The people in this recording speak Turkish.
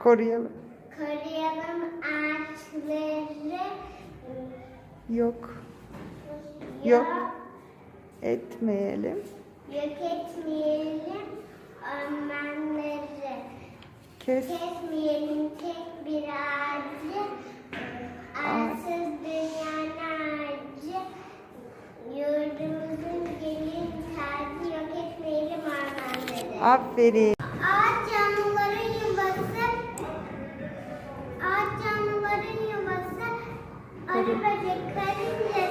Koruyalım. Koruyalım ağaçları. Yok etmeyelim. Yok etmeyelim ormanları. Kesmeyelim tek bir ağacı. Ağaçsız dünyanın ağacı. Yurdumuzun gelin tacı. Yok etmeyelim ormanları. Aferin. Ağaç canlıların yuvası. Ağaç canlıların yuvası. Arı böcek karınca